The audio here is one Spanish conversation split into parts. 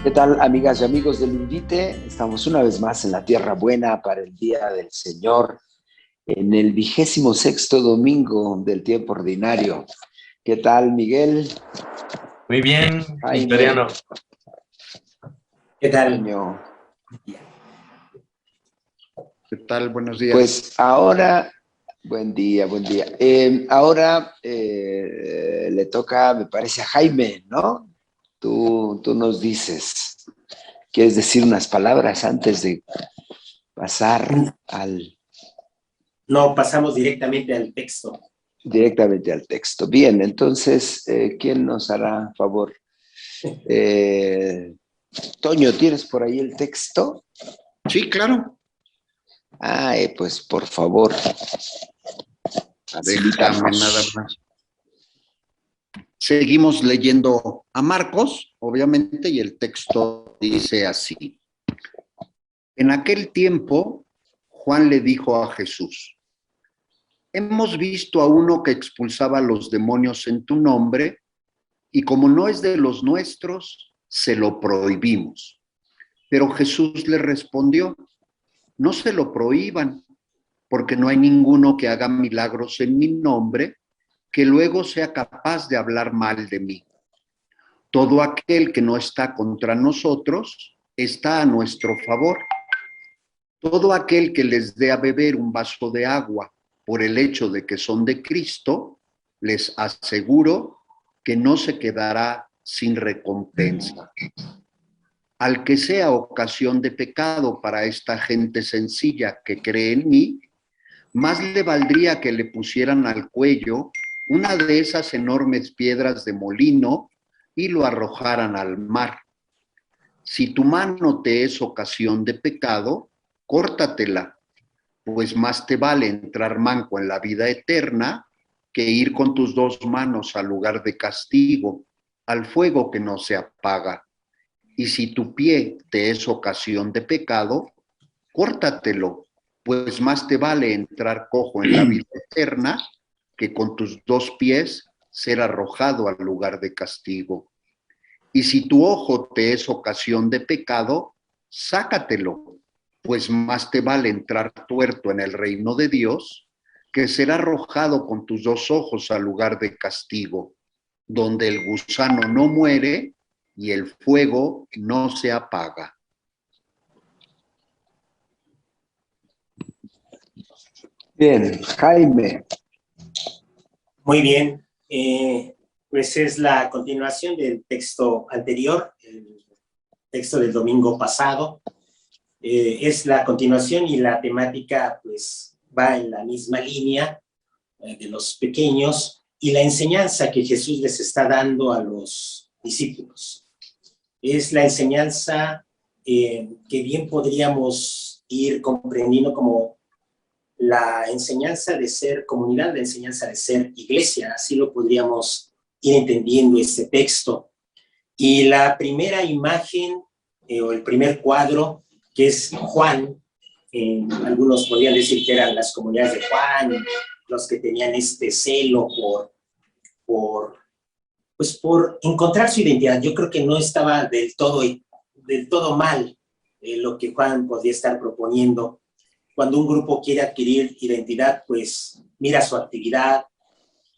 ¿Qué tal, amigas y amigos del Invite? Estamos una vez más en la Tierra Buena para el Día del Señor, en el 26º domingo del tiempo ordinario. ¿Qué tal, Miguel? Muy bien, Jaime, Victoriano. ¿Qué tal? Toño. ¿Qué tal? Buenos días. Pues ahora, buen día, buen día. Ahora le toca, me parece, a Jaime, ¿no? Tú nos dices, ¿quieres decir unas palabras antes de pasar No, pasamos directamente al texto. directamente al texto? Bien, entonces, ¿quién nos hará favor? Toño, ¿tienes por ahí el texto? Sí, claro. Pues por favor. Déjame nada más. Seguimos leyendo a Marcos, obviamente, y el texto dice así. En aquel tiempo, Juan le dijo a Jesús, hemos visto a uno que expulsaba a los demonios en tu nombre, y como no es de los nuestros, se lo prohibimos. Pero Jesús le respondió, no se lo prohíban, porque no hay ninguno que haga milagros en mi nombre que luego sea capaz de hablar mal de mí. Todo aquel que no está contra nosotros está a nuestro favor. Todo aquel que les dé a beber un vaso de agua por el hecho de que son de Cristo, les aseguro que no se quedará sin recompensa. Al que sea ocasión de pecado para esta gente sencilla que cree en mí, más le valdría que le pusieran al cuello una de esas enormes piedras de molino y lo arrojaran al mar. Si tu mano te es ocasión de pecado, córtatela, pues más te vale entrar manco en la vida eterna que ir con tus dos manos al lugar de castigo, al fuego que no se apaga. Y si tu pie te es ocasión de pecado, córtatelo, pues más te vale entrar cojo en la vida eterna que con tus dos pies ser arrojado al lugar de castigo. Y si tu ojo te es ocasión de pecado, sácatelo, pues más te vale entrar tuerto en el reino de Dios que ser arrojado con tus dos ojos al lugar de castigo, donde el gusano no muere y el fuego no se apaga. Bien, Jaime. Muy bien. Pues es la continuación del texto anterior, el texto del domingo pasado. Es la continuación y la temática pues va en la misma línea de los pequeños y la enseñanza que Jesús les está dando a los discípulos. Es la enseñanza que bien podríamos ir comprendiendo como la enseñanza de ser comunidad, la enseñanza de ser iglesia, así lo podríamos ir entendiendo este texto. Y la primera imagen o el primer cuadro, que es Juan, algunos podrían decir que eran las comunidades de Juan, los que tenían este celo por encontrar su identidad. Yo creo que no estaba del todo mal lo que Juan podía estar proponiendo. Cuando un grupo quiere adquirir identidad, pues mira su actividad,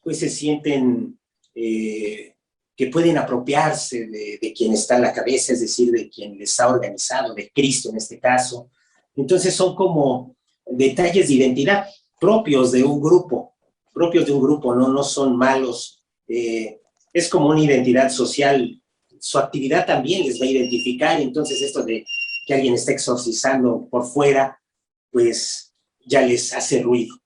pues se sienten que pueden apropiarse de quien está a la cabeza, es decir, de quien les ha organizado, de Cristo en este caso. Entonces son como detalles de identidad propios de un grupo, no son malos. Es como una identidad social, su actividad también les va a identificar, entonces esto de que alguien está exorcizando por fuera, pues ya les hace ruido,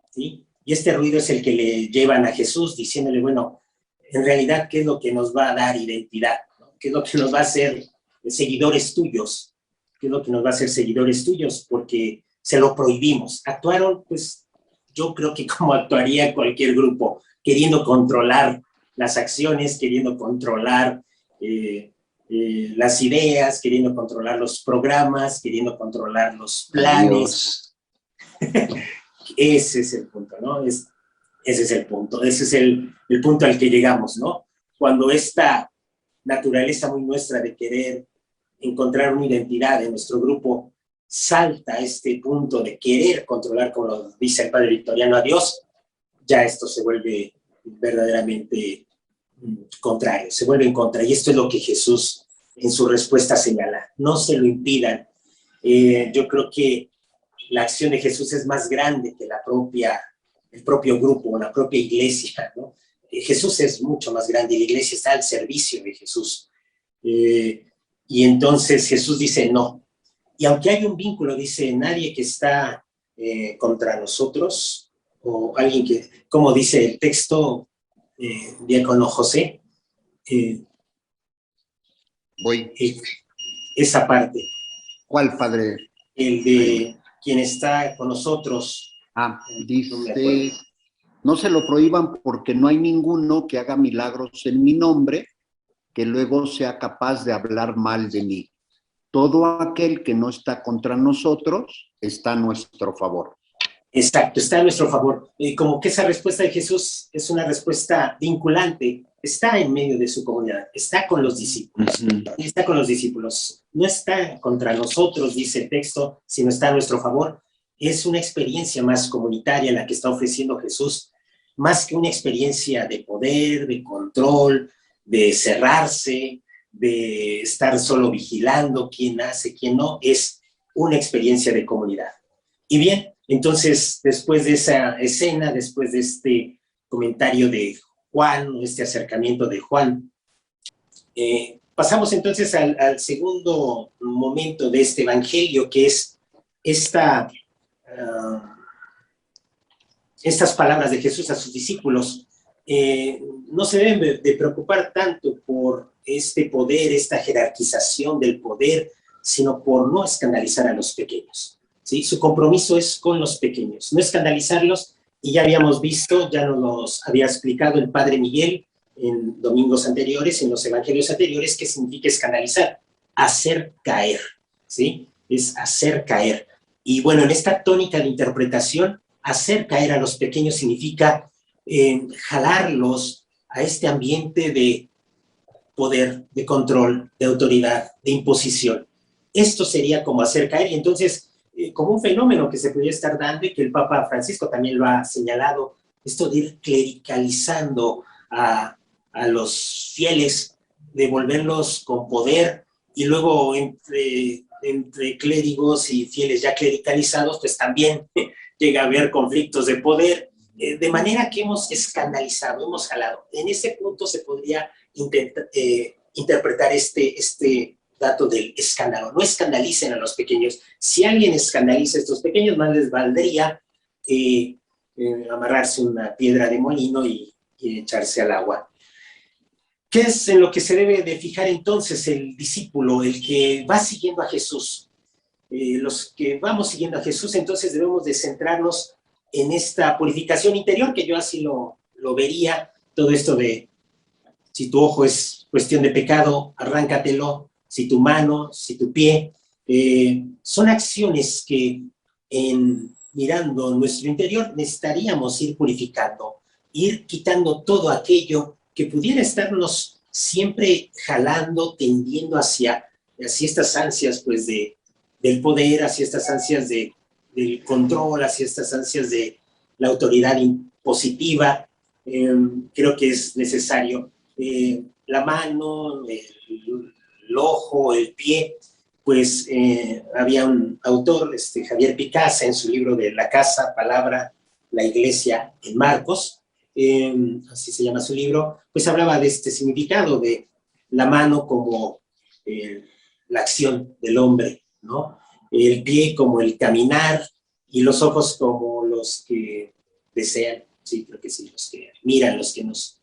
¿sí? Y este ruido es el que le llevan a Jesús diciéndole, bueno, en realidad, ¿qué es lo que nos va a dar identidad? ¿No? ¿Qué es lo que nos va a hacer seguidores tuyos? ¿Qué es lo que nos va a hacer seguidores tuyos? Porque se lo prohibimos. Actuaron, pues, yo creo que como actuaría cualquier grupo, queriendo controlar las acciones, queriendo controlar las ideas, queriendo controlar los programas, queriendo controlar los planes. Ese es el punto, ¿no? Ese es el punto, ese es el punto al que llegamos, ¿no? Cuando esta naturaleza muy nuestra de querer encontrar una identidad en nuestro grupo salta a este punto de querer controlar, como lo dice el padre Victoriano, a Dios, ya esto se vuelve verdaderamente contrario, se vuelve en contra. Y esto es lo que Jesús en su respuesta señala. No se lo impidan. Yo creo que la acción de Jesús es más grande que el propio grupo, la propia iglesia, ¿no? Jesús es mucho más grande y la iglesia está al servicio de Jesús. Y entonces Jesús dice no. Y aunque hay un vínculo, dice, nadie que está contra nosotros, o alguien que, como dice el texto, diácono José, Voy. Esa parte. ¿Cuál, padre? El de quien está con nosotros. Dice, no se lo prohíban porque no hay ninguno que haga milagros en mi nombre que luego sea capaz de hablar mal de mí. Todo aquel que no está contra nosotros está a nuestro favor. Exacto, está a nuestro favor. Como que esa respuesta de Jesús es una respuesta vinculante, está en medio de su comunidad, está con los discípulos, está con los discípulos. No está contra nosotros, dice el texto, sino está a nuestro favor. Es una experiencia más comunitaria la que está ofreciendo Jesús, más que una experiencia de poder, de control, de cerrarse, de estar solo vigilando quién hace, quién no. Es una experiencia de comunidad. Y bien, entonces, después de esa escena, después de este comentario de Juan, este acercamiento de Juan, pasamos entonces al segundo momento de este evangelio, que es estas palabras de Jesús a sus discípulos. No se deben de preocupar tanto por este poder, esta jerarquización del poder, sino por no escandalizar a los pequeños. ¿Sí? Su compromiso es con los pequeños, no escandalizarlos, y ya habíamos visto, ya nos había explicado el padre Miguel en domingos anteriores, en los evangelios anteriores, qué significa escandalizar, hacer caer, ¿sí? Es hacer caer. Y bueno, en esta tónica de interpretación, hacer caer a los pequeños significa jalarlos a este ambiente de poder, de control, de autoridad, de imposición. Esto sería como hacer caer, y entonces como un fenómeno que se podría estar dando y que el Papa Francisco también lo ha señalado, esto de ir clericalizando a los fieles, de volverlos con poder, y luego entre clérigos y fieles ya clericalizados, pues también llega a haber conflictos de poder, de manera que hemos escandalizado, hemos jalado. En ese punto se podría interpretar este dato del escándalo. No escandalicen a los pequeños. Si alguien escandaliza a estos pequeños, más les valdría amarrarse una piedra de molino y echarse al agua. ¿Qué es en lo que se debe de fijar entonces el discípulo, el que va siguiendo a Jesús? Los que vamos siguiendo a Jesús, entonces debemos de centrarnos en esta purificación interior, que yo así lo vería, todo esto de si tu ojo es cuestión de pecado, arráncatelo, si tu mano, si tu pie, son acciones que mirando nuestro interior necesitaríamos ir purificando, ir quitando todo aquello que pudiera estarnos siempre jalando, tendiendo hacia estas ansias pues del poder, hacia estas ansias del control, hacia estas ansias de la autoridad impositiva. Creo que es necesario la mano, el ojo, el pie. Pues había un autor, Javier Picasa, en su libro de La Casa, Palabra, la Iglesia en Marcos, así se llama su libro, pues hablaba de este significado de la mano como la acción del hombre, ¿no? El pie como el caminar y los ojos como los que desean, sí, creo que sí, los que miran, los que nos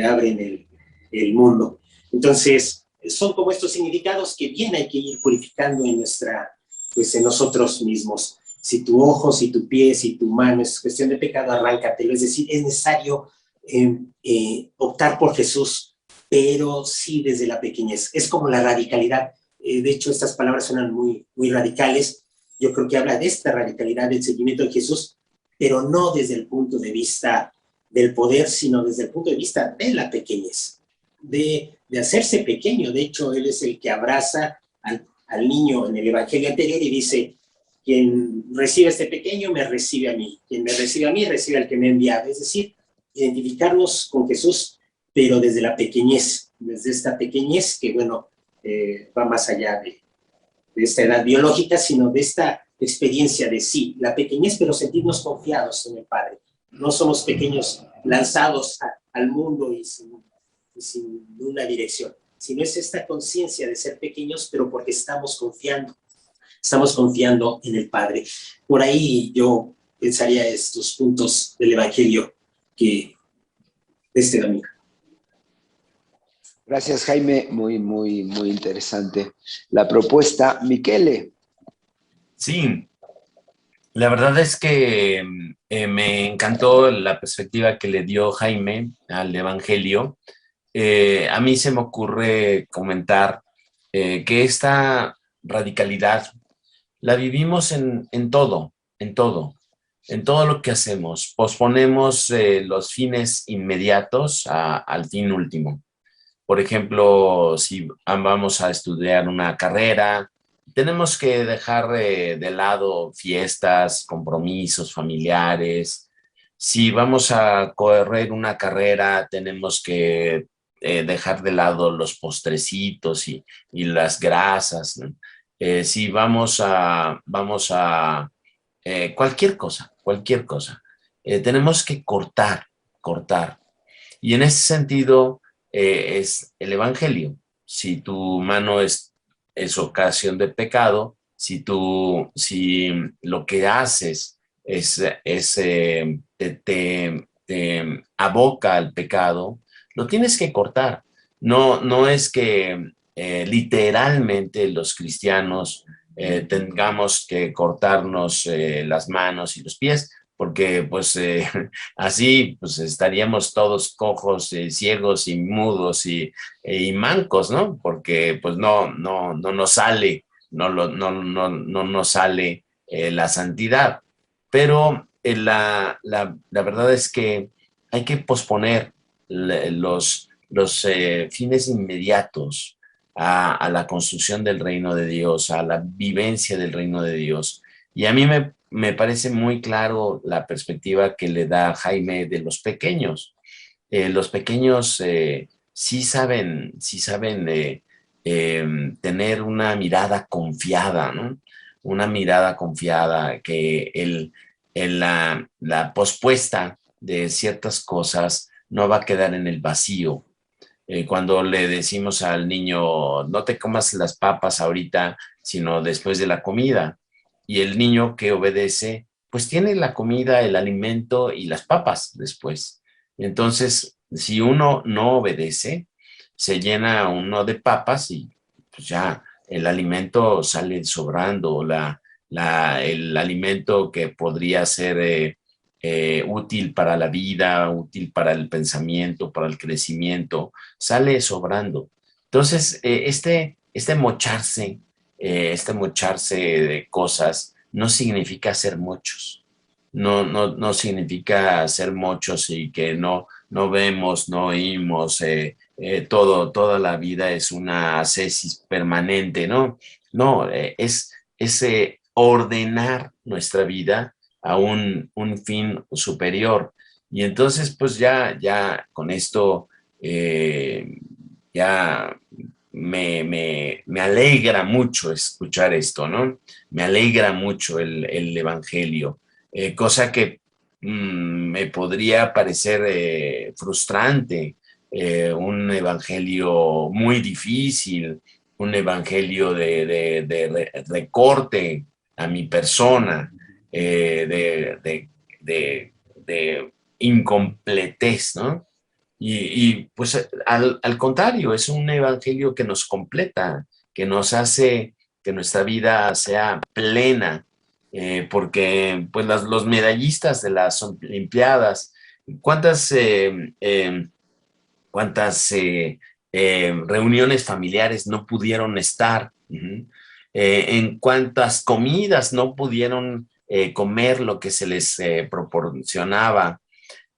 abren el mundo. Entonces, son como estos significados que bien hay que ir purificando en nosotros mismos. Si tu ojo, si tu pie, si tu mano es cuestión de pecado, arráncatelo. Es decir, es necesario optar por Jesús, pero sí desde la pequeñez. Es como la radicalidad. De hecho, estas palabras suenan muy, muy radicales. Yo creo que habla de esta radicalidad del seguimiento de Jesús, pero no desde el punto de vista del poder, sino desde el punto de vista de la pequeñez, de hacerse pequeño. De hecho, él es el que abraza al niño en el Evangelio anterior y dice, quien recibe a este pequeño me recibe a mí, quien me recibe a mí recibe al que me ha enviado. Es decir, identificarnos con Jesús, pero desde la pequeñez, desde esta pequeñez que, bueno, va más allá de esta edad biológica, sino de esta experiencia de sí, la pequeñez, pero sentirnos confiados en el Padre. No somos pequeños lanzados al mundo y sin una dirección, sino es esta conciencia de ser pequeños, pero porque estamos confiando en el Padre. Por ahí yo pensaría estos puntos del Evangelio que este domingo. Gracias, Jaime. Muy, muy, muy interesante la propuesta. Michele. Sí, la verdad es que me encantó la perspectiva que le dio Jaime al Evangelio. A mí se me ocurre comentar que esta radicalidad la vivimos en todo, en todo lo que hacemos. Posponemos los fines inmediatos al fin último. Por ejemplo, si vamos a estudiar una carrera, tenemos que dejar de lado fiestas, compromisos familiares. Si vamos a correr una carrera, tenemos que dejar de lado los postrecitos y las grasas, ¿no? Si vamos a cualquier cosa, tenemos que cortar. Y en ese sentido es el Evangelio. Si tu mano es ocasión de pecado, si lo que haces te aboca al pecado, lo tienes que cortar. No es que literalmente los cristianos tengamos que cortarnos las manos y los pies, porque pues así pues estaríamos todos cojos, ciegos y mudos y mancos, ¿no? Porque pues no nos sale, no nos sale la santidad. Pero la verdad es que hay que posponer los fines inmediatos a la construcción del reino de Dios, a la vivencia del reino de Dios. Y a mí me parece muy claro la perspectiva que le da Jaime de los pequeños. Los pequeños sí saben tener una mirada confiada, ¿no? Una mirada confiada que la pospuesta de ciertas cosas no va a quedar en el vacío. Cuando le decimos al niño, no te comas las papas ahorita, sino después de la comida, y el niño que obedece, pues tiene la comida, el alimento y las papas después. Entonces, si uno no obedece, se llena uno de papas y pues ya el alimento sale sobrando, el alimento que podría ser útil para la vida, útil para el pensamiento, para el crecimiento, sale sobrando. Entonces, este mocharse de cosas no significa ser muchos. No significa ser muchos y que no vemos, no oímos, toda la vida es una ascesis permanente, ¿no? No, es ordenar nuestra vida a un fin superior. Y entonces, pues ya con esto, ya me alegra mucho escuchar esto, ¿no? Me alegra mucho el Evangelio, cosa que me podría parecer frustrante, un Evangelio muy difícil, un Evangelio de recorte a mi persona, de incompletez, ¿no? Pues al contrario, es un evangelio que nos completa, que nos hace que nuestra vida sea plena, porque pues los medallistas de las Olimpiadas, ¿cuántas, reuniones familiares no pudieron estar? Uh-huh. En cuántas comidas no pudieron comer lo que se les proporcionaba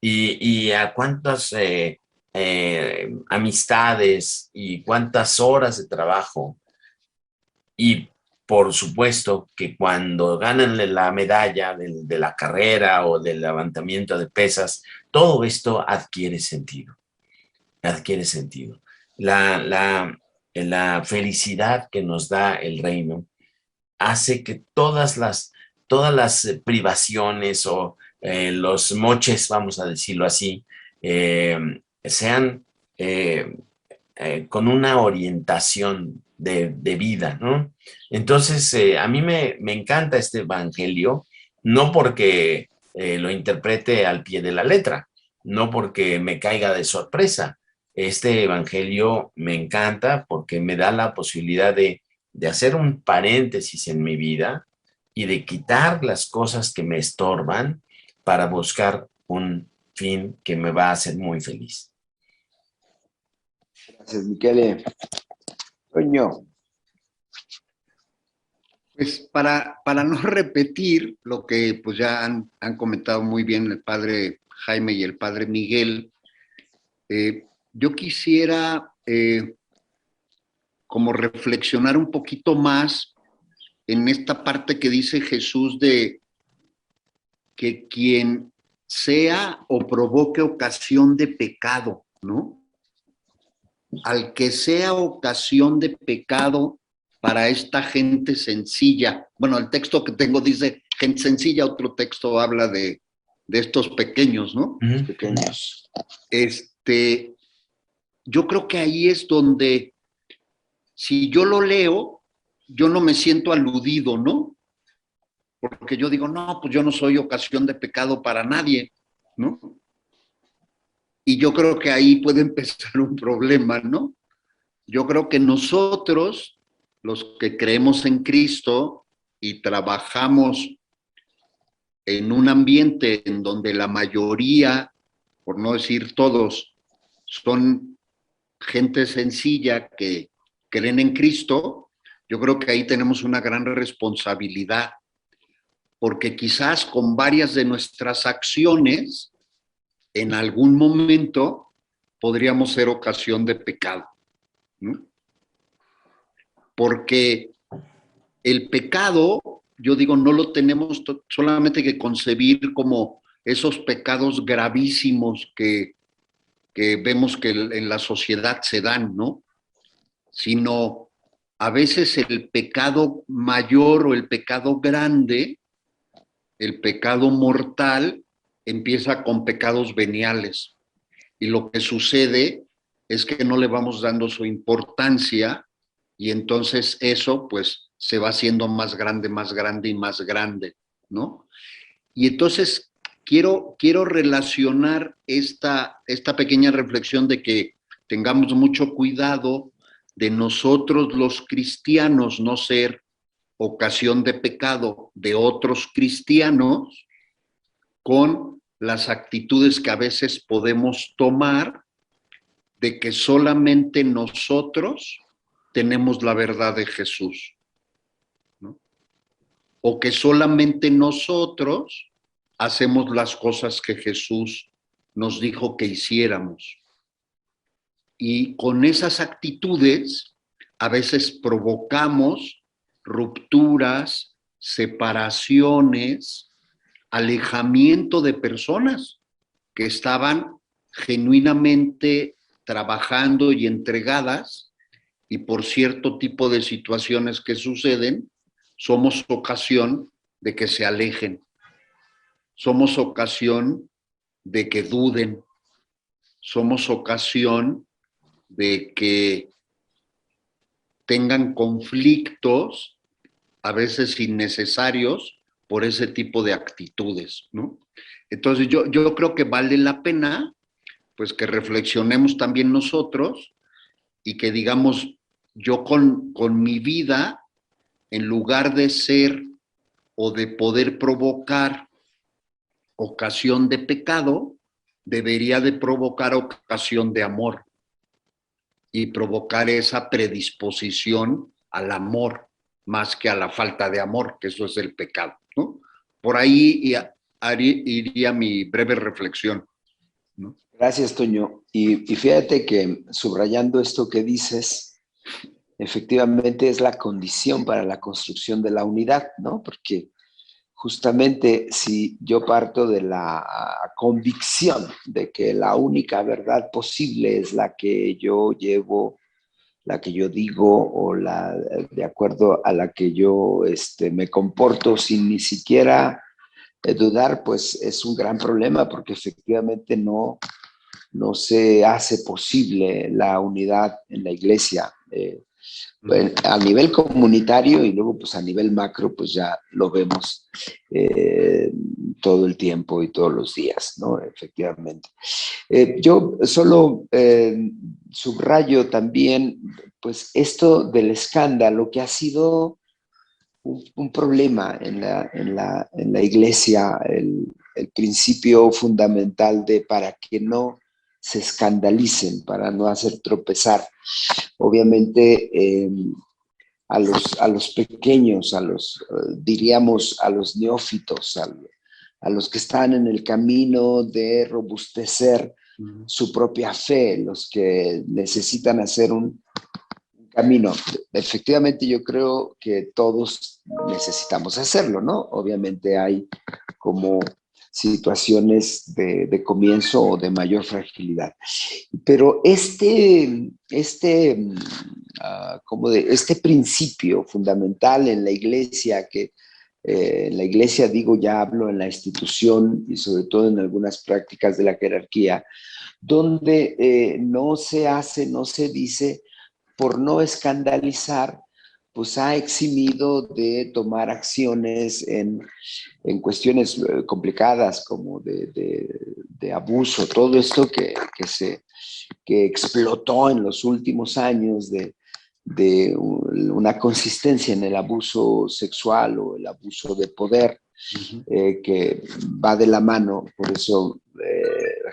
y a cuántas amistades y cuántas horas de trabajo Y por supuesto que cuando ganan la medalla de la carrera o del levantamiento de pesas, todo esto adquiere sentido, adquiere sentido. La felicidad que nos da el reino hace que todas las privaciones o los moches, vamos a decirlo así, sean con una orientación de vida, ¿no? Entonces, a mí me encanta este evangelio, no porque lo interprete al pie de la letra, no porque me caiga de sorpresa. Este evangelio me encanta porque me da la posibilidad de hacer un paréntesis en mi vida y de quitar las cosas que me estorban para buscar un fin que me va a hacer muy feliz. Gracias, Michele. Toño. Pues para no repetir lo que pues ya han comentado muy bien el padre Jaime y el padre Miguel, yo quisiera como reflexionar un poquito más en esta parte que dice Jesús de que quien sea o provoque ocasión de pecado, ¿no? Al que sea ocasión de pecado para esta gente sencilla. Bueno, el texto que tengo dice gente sencilla, otro texto habla de estos pequeños, ¿no? Uh-huh. Pequeños. Yo creo que ahí es donde, si yo lo leo, yo no me siento aludido, ¿no? Porque yo digo, no, pues yo no soy ocasión de pecado para nadie, ¿no? Y yo creo que ahí puede empezar un problema, ¿no? Yo creo que nosotros, los que creemos en Cristo y trabajamos en un ambiente en donde la mayoría, por no decir todos, son gente sencilla que creen en Cristo, yo creo que ahí tenemos una gran responsabilidad, porque quizás con varias de nuestras acciones, en algún momento podríamos ser ocasión de pecado, ¿no? Porque el pecado, yo digo, no lo tenemos solamente que concebir como esos pecados gravísimos que vemos que en la sociedad se dan, ¿no? Sino a veces el pecado mayor o el pecado grande, el pecado mortal, empieza con pecados veniales. Y lo que sucede es que no le vamos dando su importancia y entonces eso pues se va haciendo más grande y más grande, ¿no? Y entonces quiero relacionar esta pequeña reflexión de que tengamos mucho cuidado de nosotros los cristianos no ser ocasión de pecado de otros cristianos con las actitudes que a veces podemos tomar de que solamente nosotros tenemos la verdad de Jesús, ¿no? O que solamente nosotros hacemos las cosas que Jesús nos dijo que hiciéramos. Y con esas actitudes a veces provocamos rupturas, separaciones, alejamiento de personas que estaban genuinamente trabajando y entregadas, y por cierto tipo de situaciones que suceden, somos ocasión de que se alejen. Somos ocasión de que duden. Somos ocasión de que tengan conflictos, a veces innecesarios, por ese tipo de actitudes, ¿no? Entonces yo creo que vale la pena pues que reflexionemos también nosotros y que digamos, yo con mi vida, en lugar de ser o de poder provocar ocasión de pecado, debería de provocar ocasión de amor y provocar esa predisposición al amor más que a la falta de amor, que eso es el pecado, ¿no? Por ahí iría mi breve reflexión, ¿no? Gracias, Toño. Y fíjate que subrayando esto que dices, efectivamente es la condición para la construcción de la unidad, ¿no? Porque justamente si yo parto de la convicción de que la única verdad posible es la que yo llevo, la que yo digo o la de acuerdo a la que yo me comporto sin ni siquiera dudar, pues es un gran problema porque efectivamente no se hace posible la unidad en la iglesia. A nivel comunitario y luego pues a nivel macro pues ya lo vemos todo el tiempo y todos los días, ¿no? Efectivamente. Yo solo subrayo también pues esto del escándalo que ha sido un problema en la iglesia, el principio fundamental de para que no se escandalicen, para no hacer tropezar. Obviamente a los pequeños, diríamos, a los neófitos, a los que están en el camino de robustecer su propia fe, los que necesitan hacer un camino. Efectivamente, yo creo que todos necesitamos hacerlo, ¿no? Obviamente hay como situaciones de comienzo o de mayor fragilidad. Pero este principio fundamental en la iglesia, que en la iglesia digo, ya hablo en la institución y sobre todo en algunas prácticas de la jerarquía, donde no se hace, no se dice, por no escandalizar, pues ha eximido de tomar acciones en cuestiones complicadas como de abuso, todo esto que explotó en los últimos años de una consistencia en el abuso sexual o el abuso de poder, que va de la mano. Por eso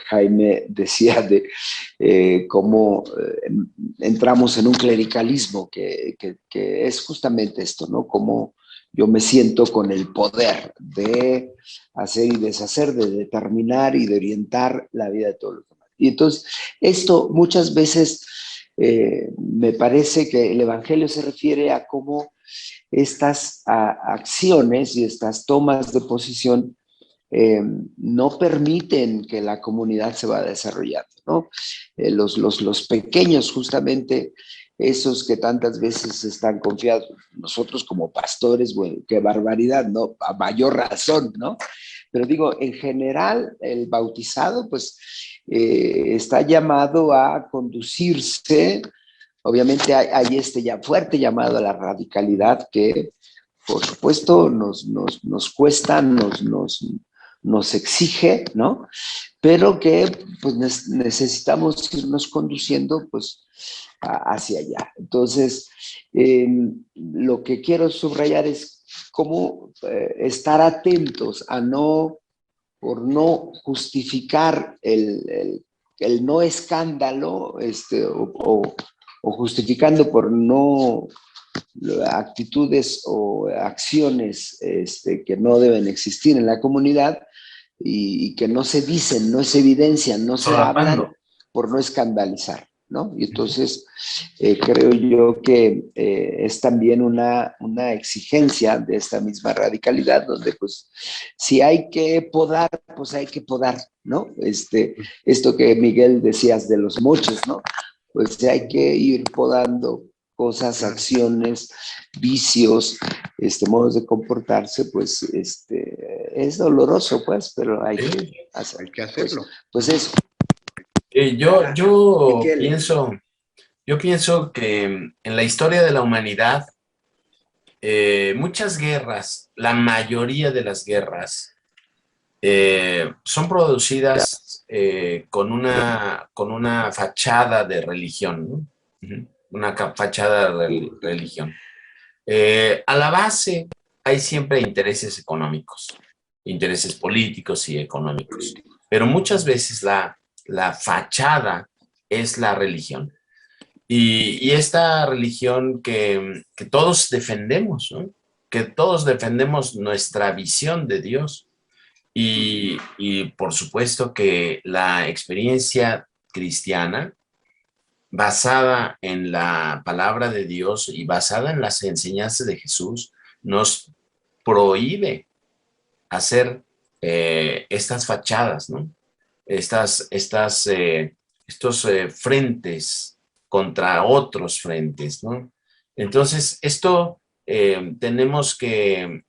Jaime decía de cómo entramos en un clericalismo que es justamente esto, ¿no? Cómo yo me siento con el poder de hacer y deshacer, de determinar y de orientar la vida de todos los demás. Y entonces, esto muchas veces me parece que el Evangelio se refiere a cómo estas acciones y estas tomas de posición no permiten que la comunidad se vaya desarrollando, ¿no? Los pequeños, justamente, esos que tantas veces están confiados, nosotros como pastores, bueno, qué barbaridad, ¿no? A mayor razón, ¿no? Pero digo, en general, el bautizado, pues, está llamado a conducirse. Obviamente hay este ya fuerte llamado a la radicalidad que, por supuesto, nos cuesta, nos exige, ¿no? Pero que pues necesitamos irnos conduciendo pues hacia allá. Entonces, lo que quiero subrayar es cómo estar atentos a por no justificar el no escándalo, o justificando por no actitudes o acciones que no deben existir en la comunidad y que no se dicen, no se evidencian, no se hablan por no escandalizar, ¿no? Y entonces creo yo que es también una exigencia de esta misma radicalidad, donde pues si hay que podar, pues hay que podar, ¿no? Esto que Miguel decías de los moches, ¿no? Pues hay que ir podando cosas, acciones, vicios, modos de comportarse, pues es doloroso, pues, pero hay que hacerlo. Hay que hacerlo. Pues eso. Yo pienso que en la historia de la humanidad, muchas guerras, la mayoría de las guerras, son producidas con una fachada de religión, ¿no? Una fachada de religión. A la base hay siempre intereses económicos, intereses políticos y económicos, pero muchas veces la fachada es la religión. Y esta religión que todos defendemos, ¿no? Que todos defendemos nuestra visión de Dios. Y por supuesto que la experiencia cristiana basada en la palabra de Dios y basada en las enseñanzas de Jesús, nos prohíbe hacer estas fachadas, ¿no? Estos frentes contra otros frentes, ¿no? Entonces, esto tenemos que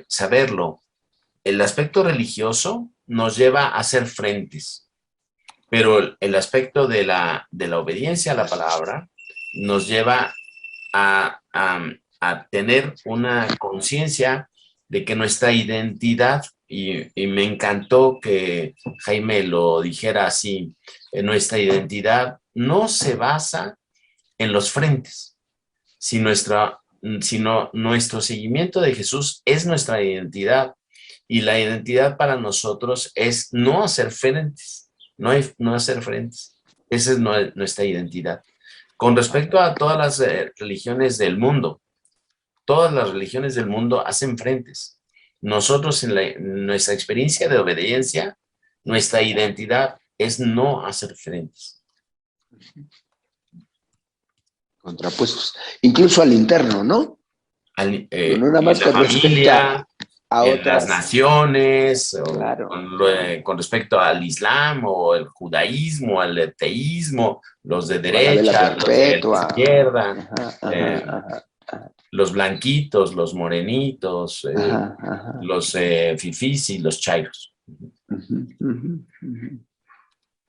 saberlo. El aspecto religioso nos lleva a hacer frentes, pero el aspecto de la obediencia a la palabra nos lleva a tener una conciencia de que nuestra identidad, y me encantó que Jaime lo dijera así, nuestra identidad no se basa en los frentes, sino nuestro seguimiento de Jesús es nuestra identidad, y la identidad para nosotros es no hacer frentes, no hacer frentes. Esa es nuestra identidad. Con respecto a todas las religiones del mundo, todas las religiones del mundo hacen frentes. Nosotros en nuestra experiencia de obediencia, nuestra identidad es no hacer frentes. Contrapuestos, incluso al interno, ¿no? No nada más con respecto a en otras las naciones, claro. con respecto al Islam o el judaísmo, al teísmo, los de O a la vela derecha, los de perpetua. izquierda, Ajá. los blanquitos, los morenitos, los fifís y los chairos.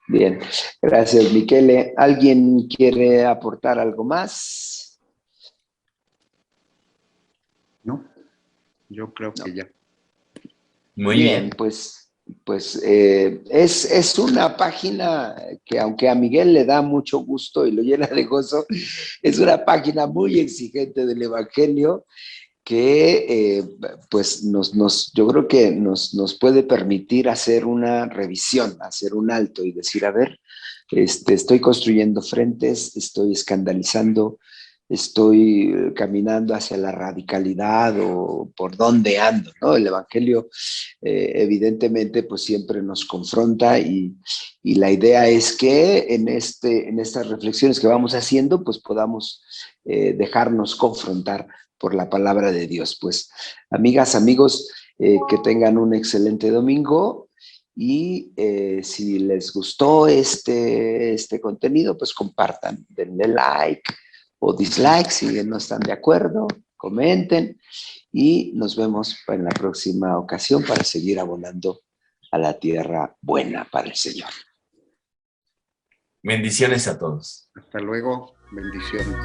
Bien, gracias, Michele. ¿Alguien quiere aportar algo más? No, yo creo que ya. Muy bien. Pues es una página que, aunque a Miguel le da mucho gusto y lo llena de gozo, es una página muy exigente del Evangelio que pues yo creo que nos puede permitir hacer una revisión, hacer un alto y decir, a ver, estoy construyendo frentes, estoy escandalizando, estoy caminando hacia la radicalidad o por dónde ando, ¿no? El Evangelio evidentemente pues siempre nos confronta y la idea es que en estas reflexiones que vamos haciendo pues podamos dejarnos confrontar por la palabra de Dios. Pues, amigas, amigos, que tengan un excelente domingo y si les gustó este contenido, pues compartan, denle like o dislike si no están de acuerdo, comenten y nos vemos en la próxima ocasión para seguir abonando a la tierra buena para el Señor. Bendiciones a todos. Hasta luego, bendiciones.